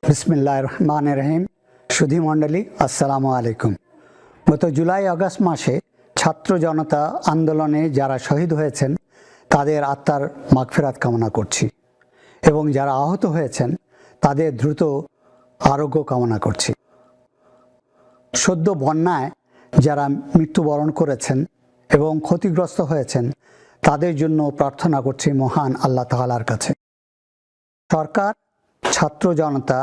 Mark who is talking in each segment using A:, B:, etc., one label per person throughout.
A: বিসমিল্লাহির রহমানির রহিম। সুধী মণ্ডলী, আসসালামু আলাইকুম। গত জুলাই আগস্ট মাসে ছাত্র জনতা আন্দোলনে যারা শহীদ হয়েছেন তাদের আত্মার মাগফিরাত কামনা করছি এবং যারা আহত হয়েছেন তাদের দ্রুত আরোগ্য কামনা করছি। সদ্য বন্যায় যারা মৃত্যুবরণ করেছেন এবং ক্ষতিগ্রস্ত হয়েছেন তাদের জন্য প্রার্থনা করছি মহান আল্লাহ তাআলার কাছে। সরকার ছাত্র জনতা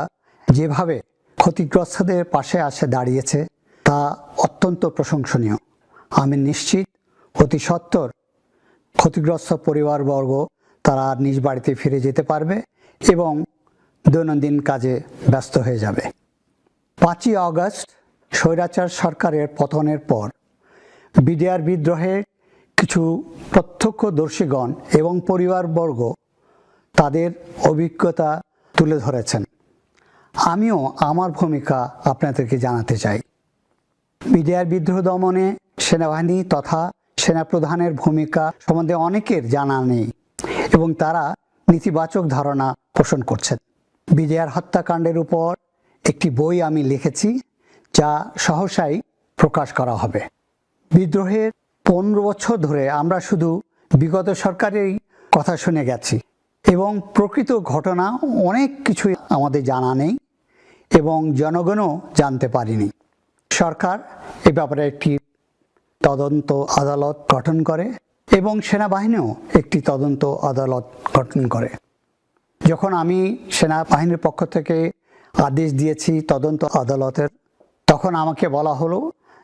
A: যেভাবে ক্ষতিগ্রস্তদের পাশে আসে দাঁড়িয়েছে তা অত্যন্ত প্রশংসনীয়। আমি নিশ্চিত অতি সত্বর ক্ষতিগ্রস্ত পরিবারবর্গ তারা নিজ বাড়িতে ফিরে যেতে পারবে এবং দৈনন্দিন কাজে ব্যস্ত হয়ে যাবে। 5ই আগস্ট স্বৈরাচার সরকারের পতনের পর বিডিআর বিদ্রোহের কিছু প্রত্যক্ষদর্শীগণ এবং পরিবারবর্গ তাদের অভিজ্ঞতা তুলে ধরেছেন। আমিও আমার ভূমিকা আপনাদেরকে জানাতে চাই। বিডিআর বিদ্রোহ দমনে সেনাবাহিনী তথা সেনাপ্রধানের ভূমিকা সম্বন্ধে অনেকের জানা নেই এবং তারা নেতিবাচক ধারণা পোষণ করছেন। বিডিআর হত্যাকাণ্ডের উপর একটি বই আমি লিখেছি, যা সহসাই প্রকাশ করা হবে। বিদ্রোহের 15 বছর ধরে আমরা শুধু বিগত সরকারেরই কথা শুনে গেছি এবং প্রকৃত ঘটনা অনেক কিছুই আমাদের জানা নেই এবং জনগণও জানতে পারিনি। সরকার এ ব্যাপারে একটি তদন্ত আদালত গঠন করে এবং সেনাবাহিনীও একটি তদন্ত আদালত গঠন করে। যখন আমি সেনাবাহিনীর পক্ষ থেকে আদেশ দিয়েছি তদন্ত আদালতের, তখন আমাকে বলা হলো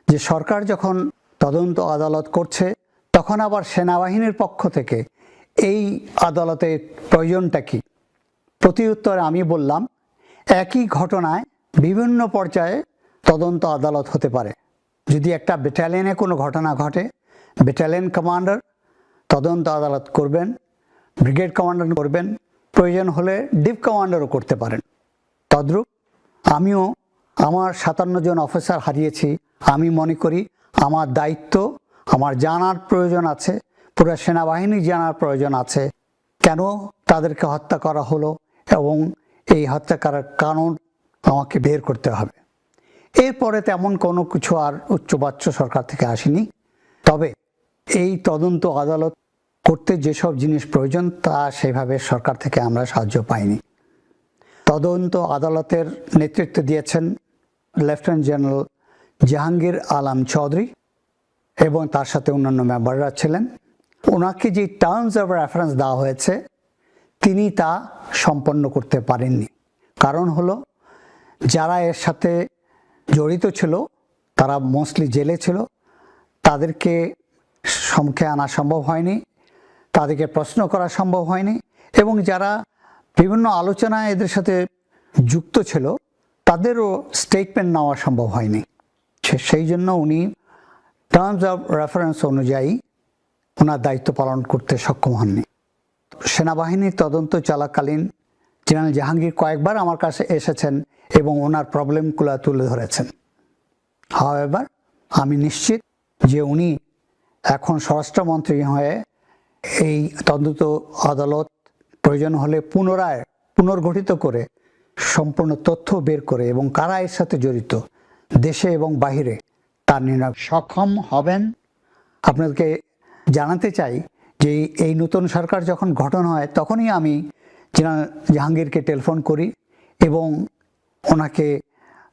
A: যে সরকার যখন তদন্ত আদালত করছে তখন আবার সেনাবাহিনীর পক্ষ থেকে এই আদালতের প্রয়োজনটা কি? প্রতিউত্তরে আমি বললাম, একই ঘটনায় বিভিন্ন পর্যায়ে তদন্ত আদালত হতে পারে। যদি একটা ব্যাটালিয়নে কোনো ঘটনা ঘটে, ব্যাটালিয়ন কমান্ডার তদন্ত আদালত করবেন, ব্রিগেড কমান্ডার করবেন, প্রয়োজন হলে ডিপ কমান্ডারও করতে পারেন। তদ্রূপ আমিও আমার 57 জন অফিসার হারিয়েছি। আমি মনে করি আমার দায়িত্ব, আমার জানার প্রয়োজন আছে, পুরো সেনাবাহিনী জানার প্রয়োজন আছে কেন তাদেরকে হত্যা করা হলো এবং এই হত্যা করার কারণ আমাকে বের করতে হবে। এরপরে তেমন কোনো কিছু আর উচ্চবাচ্য সরকার থেকে আসেনি। তবে এই তদন্ত আদালত করতে যেসব জিনিস প্রয়োজন তা সেভাবে সরকার থেকে আমরা সাহায্য পাইনি। তদন্ত আদালতের নেতৃত্ব দিয়েছেন লেফটেন্যান্ট জেনারেল জাহাঙ্গীর আলম চৌধুরী এবং তার সাথে অন্যান্য মেম্বাররা ছিলেন। ওনাকে যে টার্মস অফ রেফারেন্স দেওয়া হয়েছে তিনি তা সম্পন্ন করতে পারেননি। কারণ হলো যারা এর সাথে জড়িত ছিল তারা মোস্টলি জেলে ছিল, তাদেরকে সম্মুখে আনা সম্ভব হয়নি, তাদেরকে প্রশ্ন করা সম্ভব হয়নি এবং যারা বিভিন্ন আলোচনায় এদের সাথে যুক্ত ছিল তাদেরও স্টেটমেন্ট নেওয়া সম্ভব হয়নি। সেই জন্য উনি টার্মস অফ রেফারেন্স অনুযায়ী ওনার দায়িত্ব পালন করতে সক্ষম হননি। সেনাবাহিনীর তদন্ত চলাকালীন জেনারেল জাহাঙ্গীর কয়েকবার আমার কাছে এসেছেন এবং ওনার প্রবলেমগুলো তুলে ধরেছেন। হাওয়েভার আমি নিশ্চিত যে উনি এখন স্বরাষ্ট্রমন্ত্রী হয়ে এই তদন্ত আদালত প্রয়োজন হলে পুনর্গঠিত করে সম্পূর্ণ তথ্য বের করে এবং কারা এর সাথে জড়িত দেশে এবং বাহিরে তার নির্ণয় সক্ষম হবেন। আপনাদেরকে জানাতে চাই যে এই নতুন সরকার যখন গঠন হয় তখনই আমি জেনারেল জাহাঙ্গীরকে টেলিফোন করি এবং ওনাকে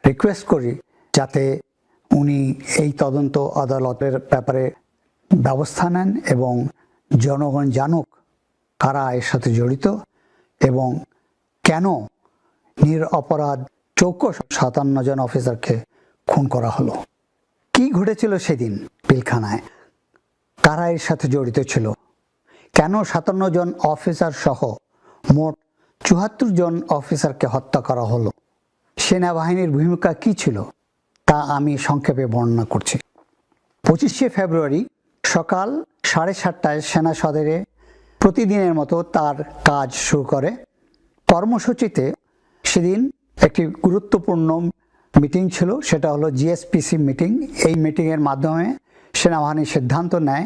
A: রিকোয়েস্ট করি যাতে উনি এই তদন্ত আদালতের ব্যাপারে ব্যবস্থা নেন এবং জনগণ জানুক কারা এর সাথে জড়িত এবং কেন নিরপরাধ 57 জন অফিসারকে খুন করা হলো। কি ঘটেছিল সেদিন পিলখানায়, কারা এর সাথে জড়িত ছিল, কেন 57 জন অফিসার সহ মোট 74 জন অফিসারকে হত্যা করা হলো, সেনাবাহিনীর ভূমিকা কি ছিল তা আমি সংক্ষেপে বর্ণনা করছি। 25শে ফেব্রুয়ারি সকাল 7:30টায় সেনা সদরে প্রতিদিনের মতো তার কাজ শুরু করে। কর্মসূচিতে সেদিন একটি গুরুত্বপূর্ণ মিটিং ছিল, সেটা হলো জিএসপিসি মিটিং। এই মিটিংয়ের মাধ্যমে সেনাবাহিনী সিদ্ধান্ত নেয়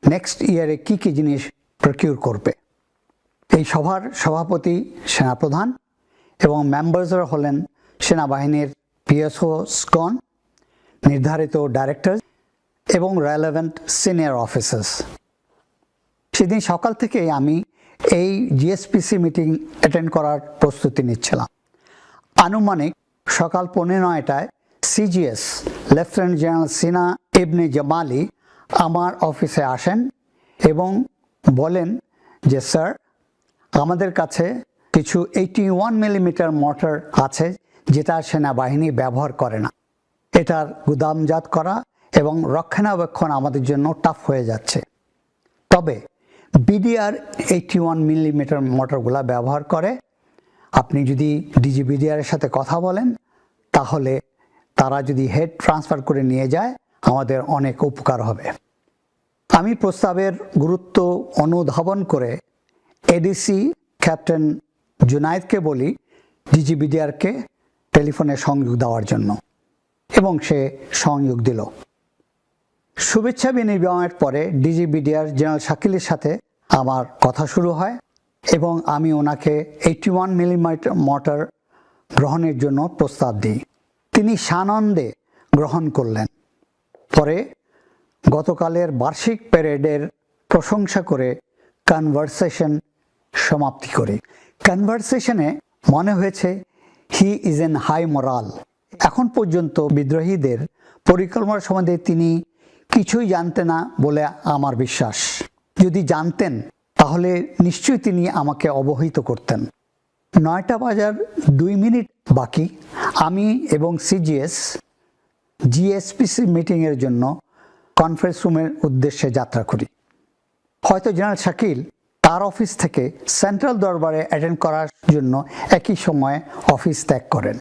A: নেক্সট ইয়ারে কী কী জিনিস প্রকিউর করবে। এই সভার সভাপতি সেনাপ্রধান এবং মেম্বার্সরা হলেন সেনাবাহিনীর পিএসওসগণ, নির্ধারিত ডাইরেক্টর এবং রেলেভেন্ট সিনিয়র অফিসার্স। সেদিন সকাল থেকেই আমি এই জিএসপিসি মিটিং অ্যাটেন্ড করার প্রস্তুতি নিচ্ছিলাম। আনুমানিক সকাল 9:15টায় সিজিএস লেফটেন্যান্ট জেনারেল সিনা ইবনে জামালি আমার অফিসে আসেন এবং বলেন যে স্যার, আমাদের কাছে কিছু 81 মিলিমিটার মর্টার আছে যেটা সেনাবাহিনী ব্যবহার করে না। এটার গুদামজাত করা এবং রক্ষণাবেক্ষণ আমাদের জন্য টাফ হয়ে যাচ্ছে। তবে বিডিআর 81 মিলিমিটার মর্টারগুলো ব্যবহার করে। আপনি যদি ডিজি বিডিআরের সাথে কথা বলেন তাহলে তারা যদি হেড ট্রান্সফার করে নিয়ে যায় আমাদের অনেক উপকার হবে। আমি প্রস্তাবের গুরুত্ব অনুধাবন করে এডিসি ক্যাপ্টেন জুনায়েদকে বলি ডিজি বিডিআরকে টেলিফোনে সংযোগ দেওয়ার জন্য, এবং সে সংযোগ দিল। শুভেচ্ছা বিনিময়ের পরে ডিজি বিডিআর জেনারেল শাকিলের সাথে আমার কথা শুরু হয় এবং আমি ওনাকে 81 মিলিমিটার মর্টার গ্রহণের জন্য প্রস্তাব দিই। তিনি সানন্দে গ্রহণ করলেন। পরে গতকালের বার্ষিক প্যারেডের প্রশংসা করে কনভারসেশন সমাপ্তি করি। কনভারসেশনে মনে হয়েছে he is an high moral. এখন পর্যন্ত বিদ্রোহীদের পরিকল্পনা সম্বন্ধে তিনি কিছুই জানতেন না বলে আমার বিশ্বাস। যদি জানতেন তাহলে নিশ্চয়ই তিনি আমাকে অবহিত করতেন। 9:02 বাকি আমি এবং সিজিএস জিএসপিসি মিটিংয়ের জন্য কনফারেন্স রুমের উদ্দেশ্যে যাত্রা করি। হয়তো জেনারেল শাকিল তার অফিস থেকে সেন্ট্রাল দরবারে অ্যাটেন্ড করার জন্য একই সময়ে অফিস ত্যাগ করেন।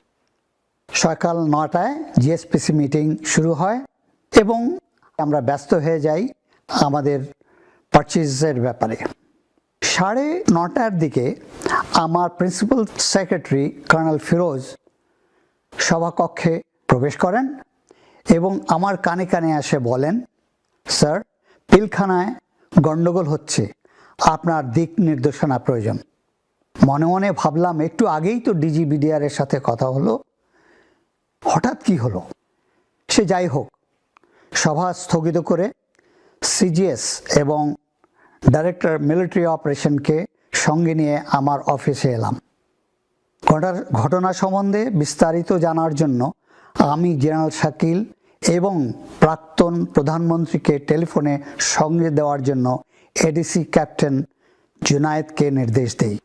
A: সকাল 9টায় জিএসপিসি মিটিং শুরু হয় এবং আমরা ব্যস্ত হয়ে যাই আমাদের পারচেজের ব্যাপারে। 9:30টার দিকে আমার প্রিন্সিপাল সেক্রেটারি কর্নেল ফিরোজ সভাকক্ষে প্রবেশ করেন এবং আমার কানে কানে এসে বলেন, স্যার, পিলখানায় গণ্ডগোল হচ্ছে, আপনার দিক নির্দেশনা প্রয়োজন। মনে মনে ভাবলাম একটু আগেই তো ডিজি বিডিআরের সাথে কথা হলো, হঠাৎ কি হলো? সে যাই হোক, সভা স্থগিত করে সিজিএস এবং ডাইরেক্টর মিলিটারি অপারেশনকে সঙ্গে নিয়ে আমার অফিসে এলাম। ঘটনা সম্বন্ধে বিস্তারিত জানার জন্য আমি জেনারেল শাকিল এবং প্রাক্তন প্রধানমন্ত্রীকে টেলিফোনে সঙ্গে দেওয়ার জন্য এডিসি ক্যাপ্টেন জুনায়েদকে নির্দেশ দেই।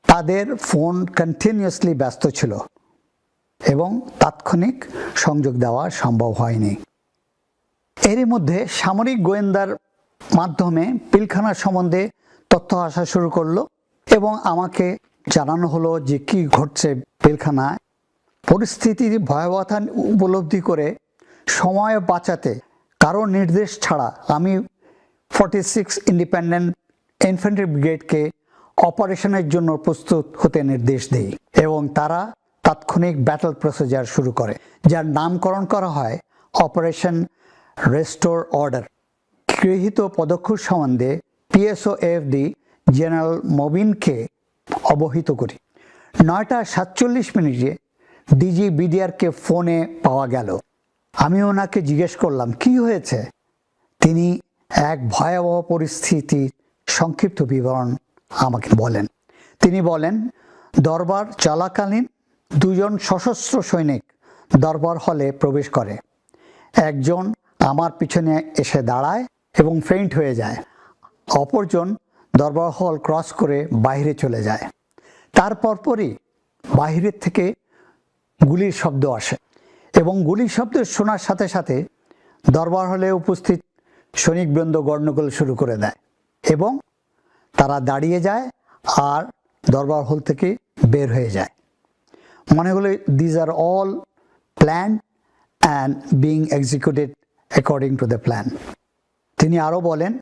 A: তাদের ফোন কন্টিনিউয়াসলি ব্যস্ত ছিল এবং তাৎক্ষণিক সংযোগ দেওয়া সম্ভব হয়নি। এরই মধ্যে সামরিক গোয়েন্দার মাধ্যমে পিলখানার সম্বন্ধে তথ্য আসা শুরু করলো এবং আমাকে জানানো হলো যে কি ঘটছে পিলখানায়। পরিস্থিতির ভয়াবহতা উপলব্ধি করে সময় বাঁচাতে কারো নির্দেশ ছাড়া আমি 46 ইন্ডিপেন্ডেন্ট ইনফ্যান্ট্রি ব্রিগেডকে অপারেশনের জন্য প্রস্তুত হতে নির্দেশ দেই এবং তারা তাৎক্ষণিক ব্যাটল প্রসিজার শুরু করে, যার নামকরণ করা হয় অপারেশন রেস্টোর অর্ডার। গৃহীত পদক্ষেপ সম্বন্ধে পিএসওএফডি জেনারেল মবিনকে অবহিত করি। 9:47 ডিজি বিডিআরকে ফোনে পাওয়া গেল। আমি ওনাকে জিজ্ঞেস করলাম কি হয়েছে। তিনি এক ভয়াবহ পরিস্থিতির সংক্ষিপ্ত বিবরণ আমাকে বলেন। তিনি বলেন, দরবার চলাকালীন 2 জন সশস্ত্র সৈনিক দরবার হলে প্রবেশ করে। একজন আমার পিছনে এসে দাঁড়ায় এবং ফেইন্ট হয়ে যায়। অপরজন দরবার হল ক্রস করে বাইরে চলে যায়। তার পরপরই বাইরের থেকে গুলির শব্দ আসে এবং গুলির শব্দ শোনার সাথে সাথে দরবার হলে উপস্থিত সৈনিকবৃন্দ গণ্ডগোল শুরু করে দেয় এবং তারা দাঁড়িয়ে যায় আর দরবার হল থেকে বের হয়ে যায়। মনে হলো these are all plan and being executed according to the plan. তিনি আরও বলেন,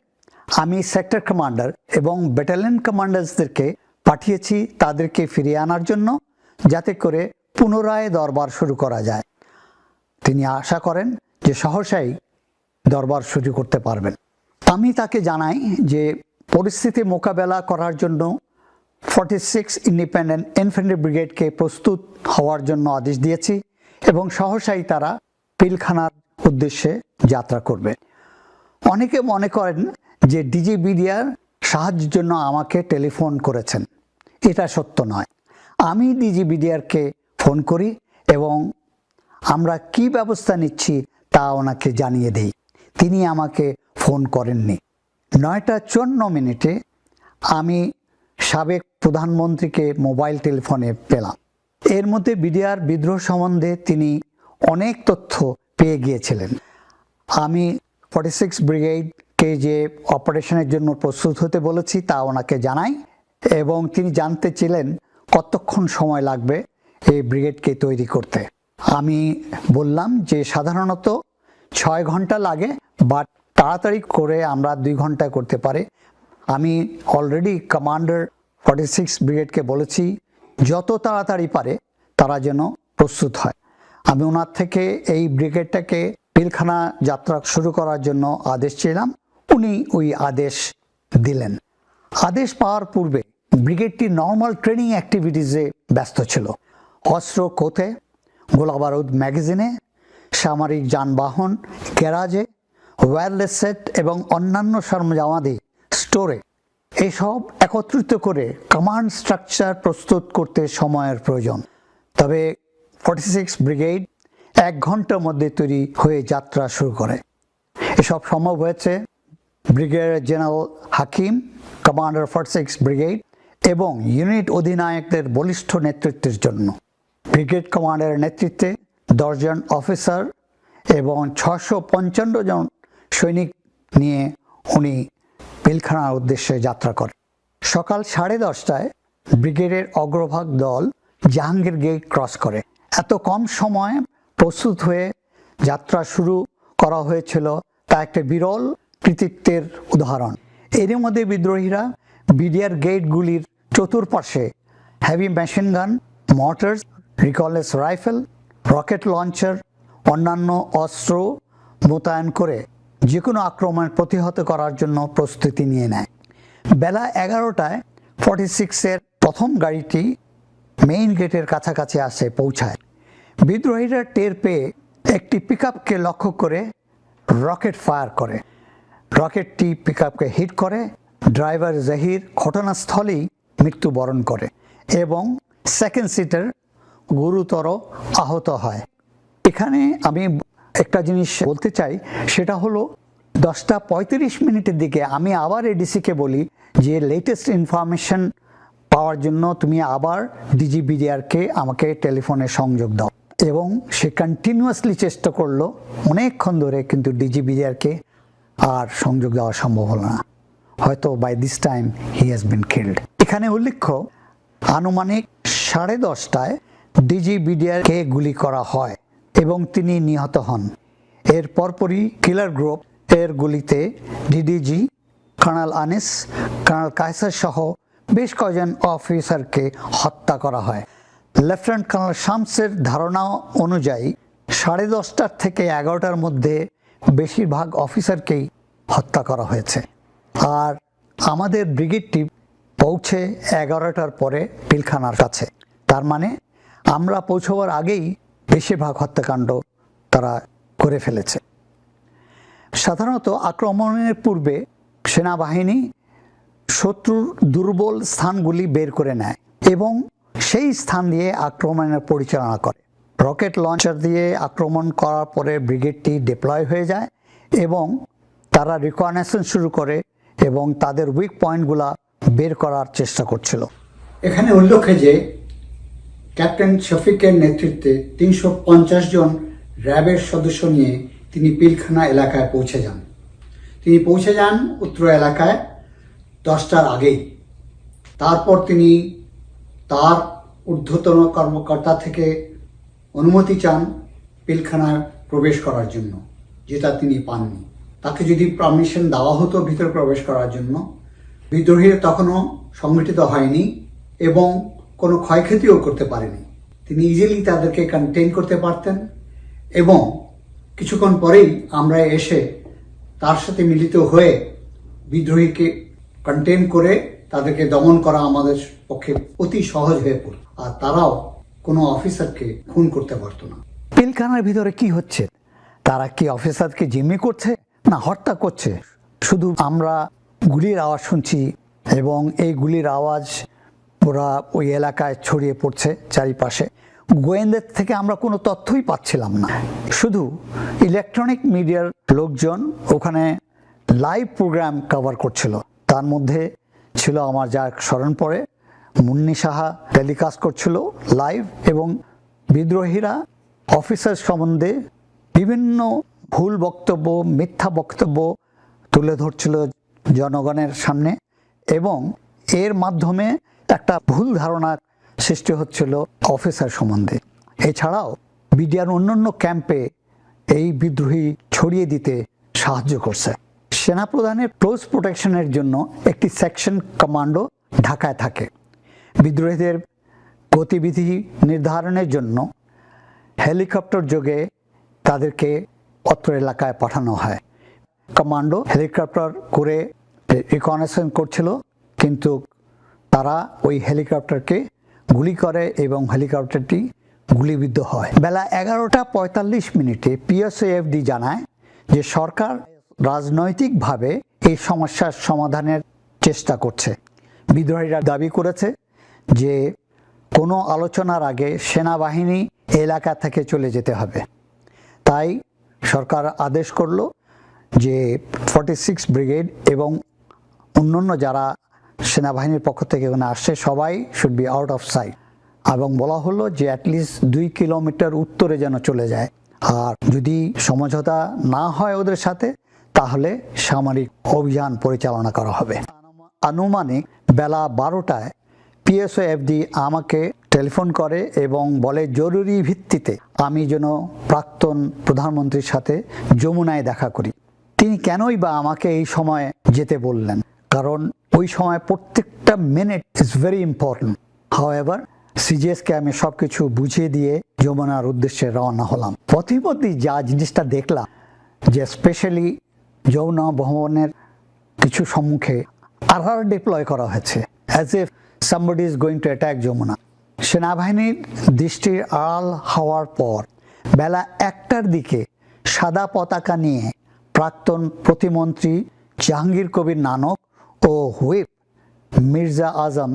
A: আমি সেক্টর কমান্ডার এবং ব্যাটালিয়ন কমান্ডার্সদেরকে পাঠিয়েছি তাদেরকে ফিরিয়ে আনার জন্য, যাতে করে পুনরায় দরবার শুরু করা যায়। তিনি আশা করেন যে সহসাই দরবার শুরু করতে পারবেন। আমি তাকে জানাই যে পরিস্থিতি মোকাবেলা করার জন্য 46 ইন্ডিপেন্ডেন্ট ইনফ্যান্ট্রি ব্রিগেডকে প্রস্তুত হওয়ার জন্য আদেশ দিয়েছি এবং সহসাই তারা পিলখানার উদ্দেশ্যে যাত্রা করবে। অনেকে মনে করেন যে ডিজিবিডিআর সাহায্যের জন্য আমাকে টেলিফোন করেছেন। এটা সত্য নয়। আমি ডিজিবিডিআরকে ফোন করি এবং আমরা কি ব্যবস্থা নিচ্ছি তা ওনাকে জানিয়ে দেই। তিনি আমাকে ফোন করেননি। 9:54 আমি সাবেক প্রধানমন্ত্রীকে মোবাইল টেলিফোনে পেলাম। এর মধ্যে বিডিআর বিদ্রোহ সম্বন্ধে তিনি অনেক তথ্য পেয়ে গিয়েছিলেন। আমি 46 ব্রিগেডকে যে অপারেশনের জন্য প্রস্তুত হতে বলেছি তা ওনাকে জানাই এবং তিনি জানতে ছিলেন কতক্ষণ সময় লাগবে এই ব্রিগেডকে তৈরি করতে। আমি বললাম যে সাধারণত 6 ঘন্টা লাগে, বাট তাড়াতাড়ি করে আমরা 2 ঘন্টায় করতে পারি। আমি অলরেডি কমান্ডার 46 ব্রিগেডকে বলেছি যত তাড়াতাড়ি পারে তারা যেন প্রস্তুত হয়। আমি ওনার থেকে এই ব্রিগেডটাকে পিলখানা যাত্রা শুরু করার জন্য আদেশ ছিলাম। উনি ওই আদেশ দিলেন। আদেশ পাওয়ার পূর্বে ব্রিগেডটি নর্মাল ট্রেনিং অ্যাক্টিভিটিসে ব্যস্ত ছিল। অস্ত্র কোথে, গোলাবারুদ ম্যাগাজিনে, সামরিক যানবাহন গ্যারাজে, ওয়্যারলেস সেট এবং অন্যান্য সরঞ্জামাদি স্টোরে। এসব একত্রিত করে কমান্ড স্ট্রাকচার প্রস্তুত করতে সময়ের প্রয়োজন। তবে 46 ব্রিগেড 1 ঘন্টার মধ্যে তৈরি হয়ে যাত্রা শুরু করে। এসব সম্ভব হয়েছে ব্রিগেডিয়ার জেনারেল হাকিম, কমান্ডার 46 ব্রিগেড এবং ইউনিট অধিনায়কদের বলিষ্ঠ নেতৃত্বের জন্য। ব্রিগেড কমান্ডারের নেতৃত্বে 10 জন অফিসার এবং 655 জন সৈনিক নিয়ে উনি পিলখানার উদ্দেশ্যে যাত্রা করেন। সকাল 10:30টায় ব্রিগেডের অগ্রভাগ দল জাহাঙ্গীর গেট ক্রস করে। এত কম সময়ে প্রস্তুত হয়ে যাত্রা শুরু করা হয়েছিল তা একটা বিরল কৃতিত্বের উদাহরণ। এর মধ্যে বিদ্রোহীরা বিডিআর গেটগুলির চতুর্পাশে heavy machine gun, mortars, recoilless rifle, rocket launcher, অন্যান্য অস্ত্র মোতায়েন করে যে কোনো আক্রমণ প্রতিহত করার জন্য প্রস্তুতি নিয়ে নেয়। বেলা 11টায় 46-এর প্রথম গাড়িটি মেইন গেটের কাছাকাছি পৌঁছায়। বিদ্রোহীরা টের পেয়ে একটি পিকআপকে লক্ষ্য করে রকেট ফায়ার করে। রকেটটি পিকআপকে হিট করে। ড্রাইভার জাহির ঘটনাস্থলেই মৃত্যুবরণ করে এবং সেকেন্ড সিটার গুরুতর আহত হয়। এখানে আমি একটা জিনিস বলতে চাই, সেটা হলো 10:35 দিকে আমি আবার এডিসিকে বলি যে লেটেস্ট ইনফরমেশন পাওয়ার জন্য তুমি আবার ডিজিবিডিআরকে আমাকে টেলিফোনে সংযোগ দাও, এবং সে কন্টিনিউয়াসলি চেষ্টা করলো অনেকক্ষণ ধরে, কিন্তু ডিজিবিডিআরকে আর সংযোগ দেওয়া সম্ভব হলো না। হয়তো by this time he has been killed. এখানে উল্লেখ্য, আনুমানিক 10:30টায় ডিজিবিডিআরকে গুলি করা হয় এবং তিনি নিহত হন। এর পরপরই কিলার গ্রুপ এর গুলিতে DDG, colonel Anis, colonel Kaiser সহ বেশ কয়েকজন অফিসারকে হত্যা করা হয়। লেফটেন্যান্ট কর্নেল শামসের ধারণা অনুযায়ী 10:30 থেকে 11টার মধ্যে বেশিরভাগ অফিসারকেই হত্যা করা হয়েছে। আর আমাদের ব্রিগেডটি পৌঁছে 11টার পরে পিলখানার কাছে। তার মানে আমরা পৌঁছবার আগেই বেশিরভাগ হত্যাকাণ্ড তারা করে ফেলেছে। সাধারণত আক্রমণের পূর্বে সেনাবাহিনী শত্রুর দুর্বল স্থানগুলি বের করে নেয় এবং সেই স্থান দিয়ে আক্রমণের পরিচালনা করে। রকেট লঞ্চার দিয়ে আক্রমণ করার পরে ব্রিগেডটি ডিপ্লয় হয়ে যায় এবং তারা রিকনেসেন্স শুরু করে এবং তাদের উইক পয়েন্টগুলা বের করার চেষ্টা করছিল। এখানে উল্লেখ্য যে ক্যাপ্টেন শফিকের নেতৃত্বে 350 জন র্যাবের সদস্য নিয়ে তিনি পিলখানা এলাকায় পৌঁছে যান। তিনি পৌঁছে যান উত্তর এলাকায় 10টার আগেই। তারপর তিনি তার ঊর্ধ্বতন কর্মকর্তা থেকে অনুমতি চান পিলখানায় প্রবেশ করার জন্য, যেটা তিনি পাননি। তাকে যদি পারমিশন দেওয়া হতো ভিতরে প্রবেশ করার জন্য, বিদ্রোহীরা তখনও সংগঠিত হয়নি এবং কোনো ক্ষয়ক্ষতিও করতে পারেনি। তিনি ইজিলি তাদেরকে কন্টেইন করতে পারতেন এবং কিছুক্ষণ পরেই আমরা এসে তার সাথে মিলিত হয়ে বিদ্রোহীকে কন্টেইন করে তাদেরকে দমন করা আমাদের পক্ষে অতি সহজ হয়ে পড়ত, আর তারাও কোনো অফিসারকে খুন করতে পারতো না। পিলখানার ভিতরে কি হচ্ছে? তারা কি অফিসারকে জিম্মি করছে না হত্যা করছে? শুধু আমরা গুলির আওয়াজ শুনছি এবং এই গুলির আওয়াজ পুরা ওই এলাকায় ছড়িয়ে পড়ছে চারিপাশে। গোয়েন্দার থেকে আমরা কোনো তথ্যই পাচ্ছিলাম না। শুধু ইলেকট্রনিক মিডিয়ার লোকজন ওখানে লাইভ প্রোগ্রাম কভার করছিল। তার মধ্যে ছিল আমার যা স্মরণ পড়ে, মুন্নি সাহা টেলিকাস্ট করছিল লাইভ, এবং বিদ্রোহীরা অফিসার সম্বন্ধে বিভিন্ন ভুল বক্তব্য, মিথ্যা বক্তব্য তুলে ধরছিল জনগণের সামনে, এবং এর মাধ্যমে একটা ভুল ধারণা সৃষ্টি হচ্ছিল অফিসার সম্বন্ধে। এছাড়াও বিডিআর অন্যান্য ক্যাম্পে এই বিদ্রোহী ছড়িয়ে দিতে সাহায্য করছে। সেনাপ্রধানের ক্লোজ প্রোটেকশনের জন্য একটি সেকশন কমান্ডো ঢাকায় থাকে। বিদ্রোহীদের গতিবিধি নির্ধারণের জন্য হেলিকপ্টার যোগে তাদেরকে অত্র এলাকায় পাঠানো হয়। কমান্ডো হেলিকপ্টার করে রিকনেসেন্স করছিল, কিন্তু তারা ওই হেলিকপ্টারকে গুলি করে এবং হেলিকপ্টারটি গুলিবিদ্ধ হয়। বেলা 11:45 পিএসএফডি জানায় যে সরকার রাজনৈতিকভাবে এই সমস্যার সমাধানের চেষ্টা করছে। বিদ্রোহীরা দাবি করেছে যে কোনো আলোচনার আগে সেনাবাহিনী এলাকা থেকে চলে যেতে হবে। তাই সরকার আদেশ করলো যে 46 ব্রিগেড এবং অন্যান্য যারা সেনাবাহিনীর পক্ষ থেকে এখানে আসছে সবাই should be out of sight, এবং বলা হলো যে অ্যাটলিস্ট 2 কিলোমিটার উত্তরে যেন চলে যায়, আর যদি সমঝোতা না হয় ওদের সাথে তাহলে সামরিক অভিযান পরিচালনা করা হবে। আনুমানিক বেলা 12টায় পিএসএফডি আমাকে টেলিফোন করে এবং বলে জরুরি ভিত্তিতে আমি যেন প্রাক্তন প্রধানমন্ত্রীর সাথে যমুনায় দেখা করি। তিনি কেনই বা আমাকে এই সময় যেতে বললেন, কারণ ওই সময় প্রত্যেকটা minute is very important. However সিজিএসকে আমি সবকিছু বুঝিয়ে দিয়ে যমুনার উদ্দেশ্যে রওনা হলাম। পথিমধ্যে যা জিনিসটা দেখলাম যে স্পেশালি যমুনা ভবনের কিছু সম্মুখে আরআর ডিপ্লয় করা হয়েছে, as if somebody is going to attack Jamuna. সেনাবাহিনীর দৃষ্টির আড়াল হওয়ার পর বেলা 1টার দিকে সাদা পতাকা নিয়ে প্রাক্তন প্রতিমন্ত্রী জাহাঙ্গীর কবির নানক ও হুইপ মির্জা আজম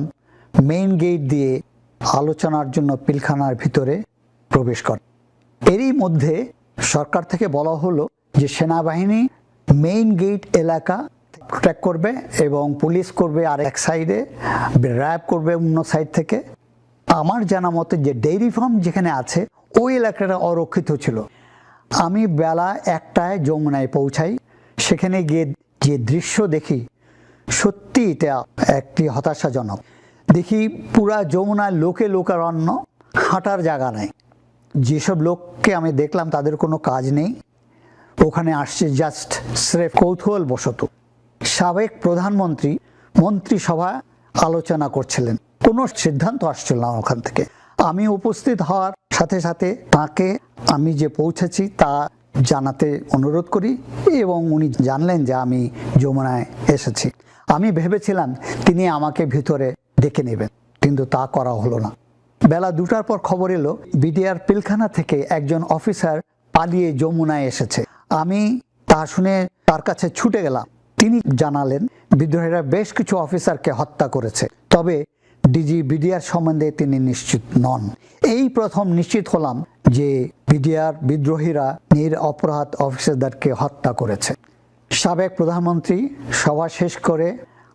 A: মেইন গেট দিয়ে আলোচনার জন্য পিলখানার ভিতরে প্রবেশ করে। এরই মধ্যে সরকার থেকে বলা হলো যে সেনাবাহিনী মেইন গেট এলাকা প্রোটেক্ট করবে এবং পুলিশ করবে আর এক সাইডে, র্যাব করবে অন্য সাইড থেকে। আমার জানা মতে যে ডেইরি ফার্ম যেখানে আছে ওই এলাকাটা অরক্ষিত ছিল। আমি বেলা 1টায় যমুনায় পৌঁছাই। সেখানে গিয়ে যে দৃশ্য দেখি সত্যি এটা একটি হতাশাজনক। দেখি পুরা যমুনায় লোকে লোকারণ্য, হাঁটার জায়গা নেই। যেসব লোককে আমি দেখলাম তাদের কোনো কাজ নেই, ওখানে আসছে জাস্ট স্রেফ কৌতূহল বশত। সাবেক প্রধানমন্ত্রী মন্ত্রিসভা আলোচনা করছিলেন, কোনো সিদ্ধান্ত আসছিল না ওখান থেকে। আমি উপস্থিত হওয়ার সাথে সাথে তাকে আমি যে পৌঁছেছি তা জানাতে অনুরোধ করি এবং উনি জানলেন যে আমি যমুনায় এসেছি। আমি ভেবেছিলাম তিনি আমাকে ভিতরে ডেকে নেবেন, কিন্তু তা করা হলো না। বেলা 2টার পর খবর এলো বিডিআর পিলখানা থেকে একজন অফিসার পালিয়ে যমুনায় এসেছে। আমি তা শুনে তার কাছে ছুটে গেলাম। তিনি জানালেন বিদ্রোহীরা বেশ কিছু অফিসারকে হত্যা করেছে, তবে ডিজি বিডিআর সম্বন্ধে তিনি নিশ্চিত নন। এই প্রথম নিশ্চিত হলাম যে বিডিআর বিদ্রোহীরা নিরপরাধ অফিসারদেরকে হত্যা করেছে। সাবেক প্রধানমন্ত্রী সভা শেষ করে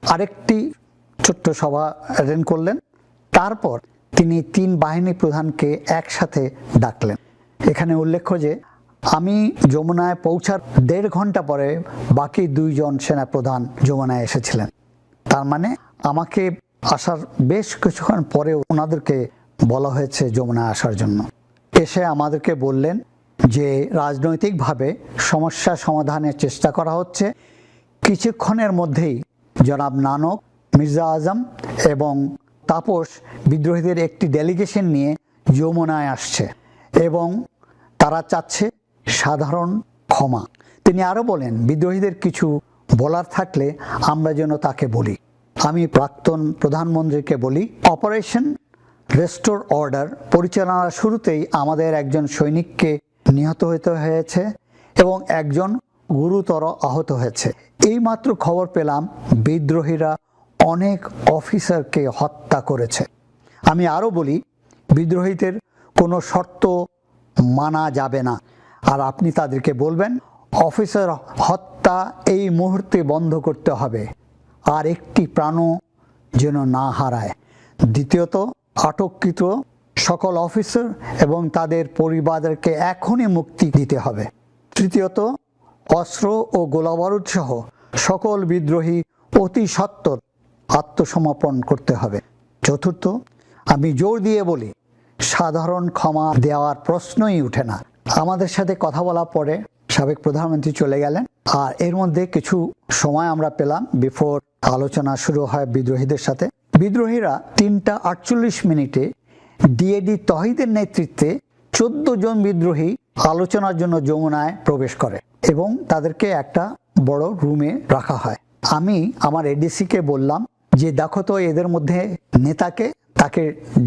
A: আরেকটি ছোট্ট সভা অ্যাটেন্ড করলেন। তারপর তিনি 3 বাহিনী প্রধানকে একসাথে ডাকলেন। এখানে উল্লেখ্য যে আমি যমুনায় পৌঁছার 1.5 ঘন্টা পরে বাকি 2 জন সেনাপ্রধান যমুনায় এসেছিলেন। তার মানে আমাকে আসার বেশ কিছুক্ষণ পরে ওনাদেরকে বলা হয়েছে যমুনায় আসার জন্য। এসে আমাদেরকে বললেন যে রাজনৈতিকভাবে সমস্যা সমাধানের চেষ্টা করা হচ্ছে। কিছুক্ষণের মধ্যেই জনাব নানক, মির্জা আজম এবং তাপস বিদ্রোহীদের একটি ডেলিগেশন নিয়ে যমুনায় আসছে এবং তারা চাচ্ছে সাধারণ ক্ষমা। তিনি আরও বলেন বিদ্রোহীদের কিছু বলার থাকলে আমরা যেন তাকে বলি। আমি প্রাক্তন প্রধানমন্ত্রীকে বলি, অপারেশন রেস্টোর অর্ডার পরিচালনার শুরুতেই আমাদের একজন সৈনিককে নিহত হতে হয়েছে এবং একজন গুরুতর আহত হয়েছে। এইমাত্র খবর পেলাম বিদ্রোহীরা অনেক অফিসারকে হত্যা করেছে। আমি আরও বলি, বিদ্রোহীদের কোনো শর্ত মানা যাবে না। আর আপনি তাদেরকে বলবেন অফিসার হত্যা এই মুহূর্তে বন্ধ করতে হবে, আর একটি প্রাণও যেন না হারায়। দ্বিতীয়ত, আটককৃত সকল অফিসার এবং তাদের পরিবারকে এখনই মুক্তি দিতে হবে। তৃতীয়ত, অস্ত্র ও গোলাবারুদ সহ সকল বিদ্রোহী অতি সত্বর আত্মসমর্পণ করতে হবে। চতুর্থ, আমি জোর দিয়ে বলি, সাধারণ ক্ষমা দেওয়ার প্রশ্নই উঠে না। আমাদের সাথে কথা বলার পরে সাবেক প্রধানমন্ত্রী চলে গেলেন, আর এর মধ্যে কিছু সময় আমরা পেলাম বিফোর আলোচনা শুরু হয় বিদ্রোহীদের সাথে। বিদ্রোহীরা 3:48 ডিএডি তহিদের নেতৃত্বে 14 জন বিদ্রোহী আলোচনার জন্য যমুনায় প্রবেশ করে এবং তাদেরকে একটা বড় রুমে রাখা হয়। আমি আমার এডিসিকে বললাম যে দেখো তো এদের মধ্যে নেতাকে, তাকে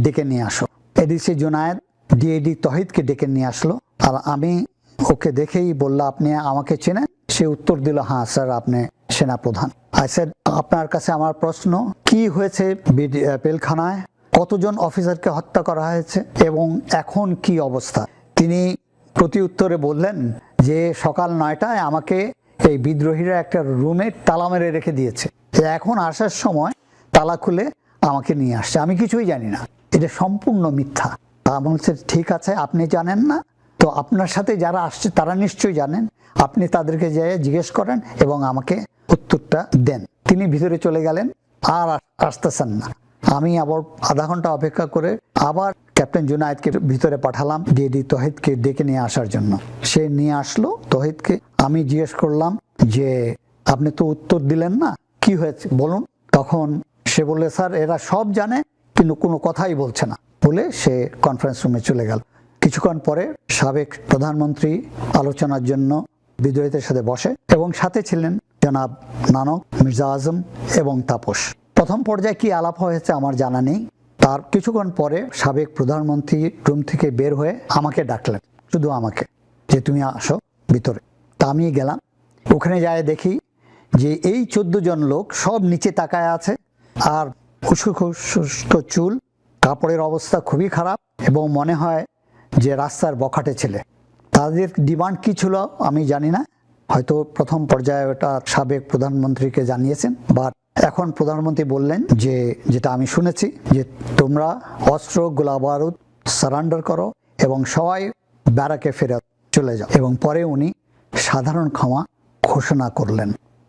A: ডেকে নিয়ে আসো। এডিসি জুনায়েদ ডিএডি তহিদকে ডেকে নিয়ে আসলো, আর আমি ওকে দেখেই বললাম আপনি আমাকে চেনেন? সে উত্তর দিল, হ্যাঁ স্যার, আপনি সেনাপ্রধান। আই সেড, আপনার কাছে আমার প্রশ্ন, কি হয়েছে পিলখানায়? কতজন অফিসারকে হত্যা করা হয়েছে এবং এখন কি অবস্থা? তিনি প্রতি উত্তরে বললেন যে সকাল 9টায় আমাকে এই বিদ্রোহীরা একটা রুমে তালা মেরে রেখে দিয়েছে, এখন আসার সময় তালা খুলে আমাকে নিয়ে আসছে, আমি কিছুই জানি না। এটা সম্পূর্ণ মিথ্যা। আমি বলছি ঠিক আছে, আপনি জানেন না তো আপনার সাথে যারা আসছে তারা নিশ্চয়ই জানেন, আপনি তাদেরকে যেয়ে জিজ্ঞেস করেন এবং আমাকে উত্তরটা দেন। তিনি ভিতরে চলে গেলেন, আর আসতেছেন না। আমি আবার আধা ঘন্টা অপেক্ষা করে আবার ক্যাপ্টেন জুনায়েদকে ভিতরে পাঠালাম ডিএডি তহিদকে ডেকে নিয়ে আসার জন্য। সে নিয়ে আসলো তহিদকে। আমি জিজ্ঞেস করলাম যে আপনি তো উত্তর দিলেন না, কি হয়েছে বলুন। তখন সে বললে, স্যার এরা সব জানে কিন্তু কোনো কথাই বলছে না, বলে সে কনফারেন্স রুমে চলে গেল। কিছুক্ষণ পরে সাবেক প্রধানমন্ত্রী আলোচনার জন্য বিদ্রোহীদের সাথে বসে এবং সাথে ছিলেন জনাব নানক, মির্জা আজম এবং তাপস। প্রথম পর্যায়ে কি আলাপ হয়েছে আমার জানা নেই। তার কিছুক্ষণ পরে সাবেক প্রধানমন্ত্রী রুম থেকে বের হয়ে আমাকে ডাকলেন, শুধু আমাকে, যে তুমি আসো ভিতরে। তা আমি গেলাম। ওখানে যায় দেখি যে এই 14 জন লোক সব নিচে তাকায় আছে, আর শুষ্ক চুল, কাপড়ের অবস্থা খুবই খারাপ এবং মনে হয় যে রাস্তার বখাটে ছেলে। তাদের ডিমান্ড কি ছিল আমি জানি না, হয়তো প্রথম পর্যায়ে ওটা সাবেক প্রধানমন্ত্রীকে জানিয়েছেন, বাট এখন প্রধানমন্ত্রী বললেন যে যেটা আমি শুনেছি, যে তোমরা অস্ত্র গোলাবারুদ সারেন্ডার করো এবং সবাই ব্যারাকে ফেরত চলে যাও। এবং পরে উনি সাধারণ ক্ষমা ঘোষণা করলেন।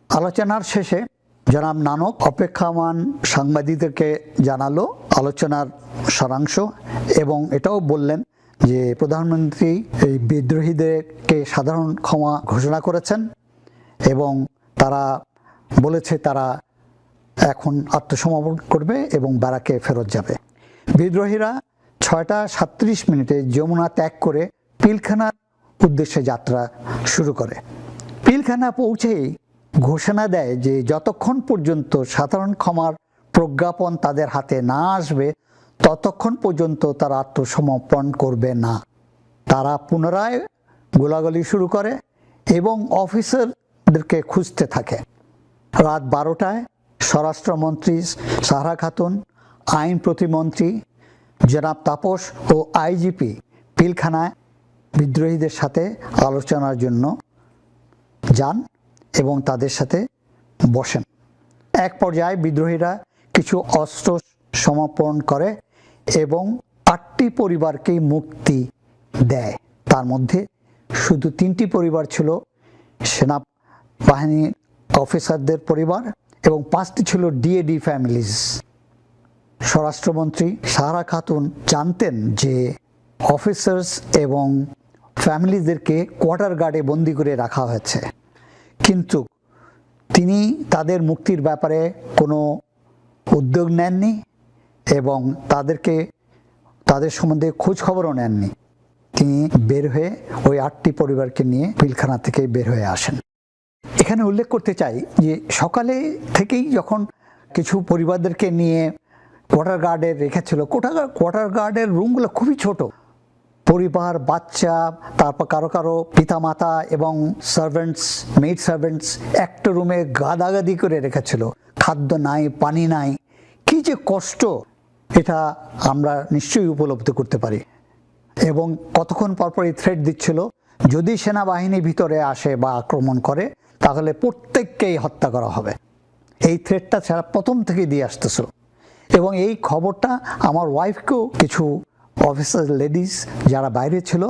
A: আলোচনার শেষে জনাব নানক অপেক্ষামান সাংবাদিকদেরকে জানালো আলোচনার সারাংশ এবং এটাও বললেন যে প্রধানমন্ত্রী এই বিদ্রোহীদেরকে সাধারণ ক্ষমা ঘোষণা করেছেন এবং তারা বলেছে তারা এখন আত্মসমর্পণ করবে এবং ব্যারাকে ফেরত যাবে। বিদ্রোহীরা 6:37 যমুনা ত্যাগ করে পিলখানার উদ্দেশ্যে যাত্রা শুরু করে। পিলখানা পৌঁছেই ঘোষণা দেয় যে যতক্ষণ পর্যন্ত সাধারণ ক্ষমার প্রজ্ঞাপন তাদের হাতে না আসবে ততক্ষণ পর্যন্ত তারা আত্মসমর্পণ করবে না। তারা পুনরায় গোলাগুলি শুরু করে এবং অফিসারদেরকে খুঁজতে থাকে। রাত 12টায় স্বরাষ্ট্রমন্ত্রী সাহারা খাতুন, আইন প্রতিমন্ত্রী জনাব তাপস ও আইজিপি পিলখানায় বিদ্রোহীদের সাথে আলোচনার জন্য যান এবং তাদের সাথে বসেন। এক পর্যায়ে বিদ্রোহীরা কিছু অস্ত্র সমর্পণ করে এবং 8টি পরিবারকেই মুক্তি দেয়। তার মধ্যে শুধু 3টি পরিবার ছিল সেনাবাহিনীর অফিসারদের পরিবার এবং 5টি ছিল ডিএডি ফ্যামিলিজ। স্বরাষ্ট্রমন্ত্রী সাহারা খাতুন জানতেন যে অফিসার্স এবং ফ্যামিলিদেরকে কোয়ার্টার গার্ডে বন্দি করে রাখা হয়েছে, কিন্তু তিনি তাদের মুক্তির ব্যাপারে কোনো উদ্যোগ নেননি এবং তাদের সম্বন্ধে খোঁজ খবরও নেননি। তিনি বের হয়ে ওই 8টি পরিবারকে নিয়ে পিলখানা থেকে বের হয়ে আসেন। এখানে উল্লেখ করতে চাই যে সকালে থেকেই যখন কিছু পরিবারদেরকে নিয়ে কোয়ার্টার গার্ডে রেখেছিল। কোয়ার্টার গার্ডের রুমগুলো খুবই ছোট, পরিবার, বাচ্চা, তারপর কারো কারো পিতামাতা এবং সার্ভেন্টস, মেড সার্ভেন্টস একটা রুমে গাদাগাদি করে রেখেছিল। খাদ্য নাই, পানি নাই, কি যে কষ্ট এটা আমরা নিশ্চয়ই উপলব্ধি করতে পারি। এবং কতক্ষণ পরপর এই থ্রেট দিচ্ছিল, যদি সেনাবাহিনী ভিতরে আসে বা আক্রমণ করে তাহলে প্রত্যেককেই হত্যা করা হবে। এই থ্রেটটা ছাড়া প্রথম থেকেই দিয়ে আসতেছিল। এবং এই খবরটা আমার ওয়াইফকেও কিছু অফিসার লেডিস যারা বাইরে ছিল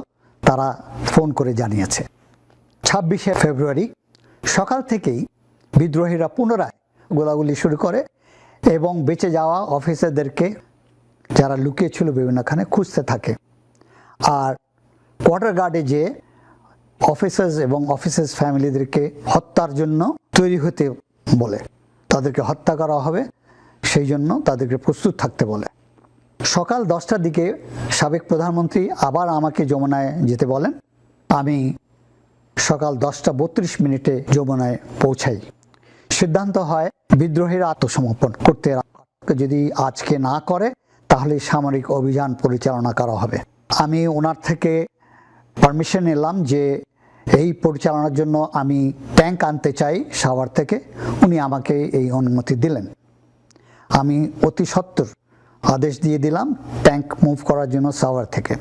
A: তারা ফোন করে জানিয়েছে। 26শে ফেব্রুয়ারি সকাল থেকেই বিদ্রোহীরা পুনরায় গোলাগুলি শুরু করে এবং বেঁচে যাওয়া অফিসারদেরকে যারা লুকিয়েছিল বিভিন্নখানে খুঁজতে থাকে। আর কোয়ার্টার গার্ডে যে অফিসার্স এবং অফিসার্স ফ্যামিলিদেরকে হত্যার জন্য তৈরি হতে বলে, তাদেরকে হত্যা করা হবে সেই জন্য তাদেরকে প্রস্তুত থাকতে বলে। সকাল 10টার দিকে সাবেক প্রধানমন্ত্রী আবার আমাকে যমুনায় যেতে বলেন। আমি সকাল 10:32 যমুনায় পৌঁছাই। সিদ্ধান্ত হয় বিদ্রোহীরা আত্মসমর্পণ করতে, যদি আজকে না করে তাহলে সামরিক অভিযান পরিচালনা করা হবে। আমি ওনার থেকে পারমিশন নিলাম যে এই পরিচালনার জন্য আমি ট্যাঙ্ক আনতে চাই সাভার থেকে। উনি আমাকে এই অনুমতি দিলেন। আমি অতি সত্বর আদেশ দিয়ে দিলাম ট্যাঙ্ক মুভ করার জন্য সাভার থেকে।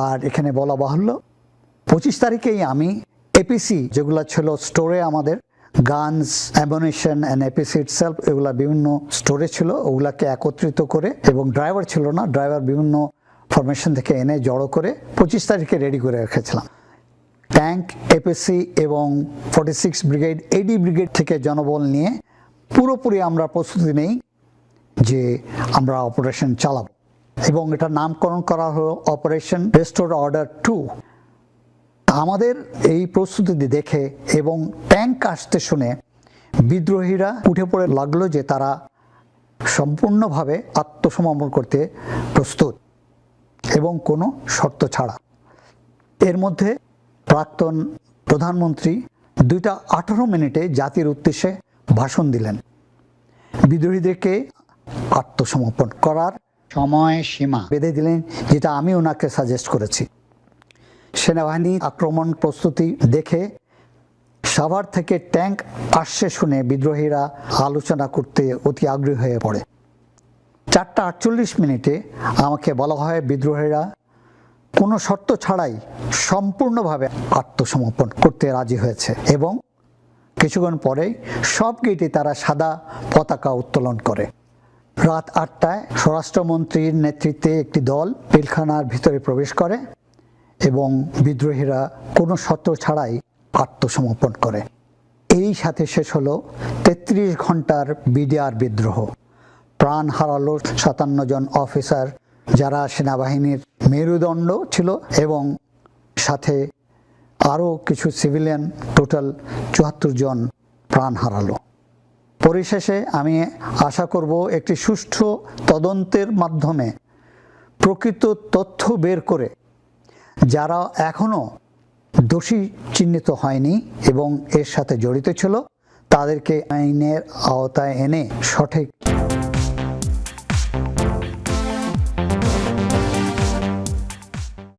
A: আর এখানে বলা বাহুল্য 25 তারিখেই আমি এপিসি যেগুলো ছিল স্টোরে, আমাদের guns, ammunition and APC itself, এগুলা বিভিন্ন স্টোরে ছিল, ওগুলাকে একত্রিত করে, এবং ড্রাইভার ছিল না, ড্রাইভার বিভিন্ন ফরমেশন থেকে এনে জড়ো করে 25 তারিখে রেডি করে রেখেছিলাম। ট্যাঙ্ক, এপিসি এবং 46 ব্রিগেড, এডি ব্রিগেড থেকে জনবল নিয়ে পুরোপুরি আমরা প্রস্তুতি নেই যে আমরা অপারেশন চালাব। এবং এটা নামকরণ করা হলো অপারেশন রেস্টোর অর্ডার 2। আমাদের এই প্রস্তুতি দেখে এবং ট্যাঙ্ক আসতে শুনে বিদ্রোহীরা উঠে পড়ে লাগলো যে তারা সম্পূর্ণভাবে আত্মসমর্পণ করতে প্রস্তুত এবং কোনো শর্ত ছাড়া। এর মধ্যে প্রাক্তন প্রধানমন্ত্রী 2:18 জাতির উদ্দেশ্যে ভাষণ দিলেন। বিদ্রোহীদেরকে আত্মসমর্পণ করার সময় সীমা বেঁধে দিলেন, যেটা আমি ওনাকে সাজেস্ট করেছি। সেনাবাহিনী আক্রমণ প্রস্তুতি দেখে সাভার থেকে ট্যাঙ্ক আসছে শুনে বিদ্রোহীরা আলোচনা করতে অতি আগ্রহী হয়ে পড়ে। 4:48 আমাকে বলা হয় বিদ্রোহীরা কোনো শর্ত ছাড়াই সম্পূর্ণভাবে আত্মসমর্পণ করতে রাজি হয়েছে এবং কিছুক্ষণ পরেই সব গেটে তারা সাদা পতাকা উত্তোলন করে। রাত 8টায় স্বরাষ্ট্রমন্ত্রীর নেতৃত্বে একটি দল পিলখানার ভিতরে প্রবেশ করে এবং বিদ্রোহীরা কোনো শর্ত ছাড়াই আত্মসমর্পণ করে। এই সাথে শেষ হলো 33 ঘন্টার বিডিআর বিদ্রোহ। প্রাণ হারালো 57 জন অফিসার যারা সেনাবাহিনীর মেরুদণ্ড ছিল, এবং সাথে আরও কিছু সিভিলিয়ান, টোটাল 74 জন প্রাণ হারালো। পরিশেষে আমি আশা করব একটি সুষ্ঠু তদন্তের মাধ্যমে প্রকৃত তথ্য বের করে যারা এখনও দোষী চিহ্নিত হয়নি এবং এর সাথে জড়িত ছিল তাদেরকে আইনের আওতায় এনে সঠিক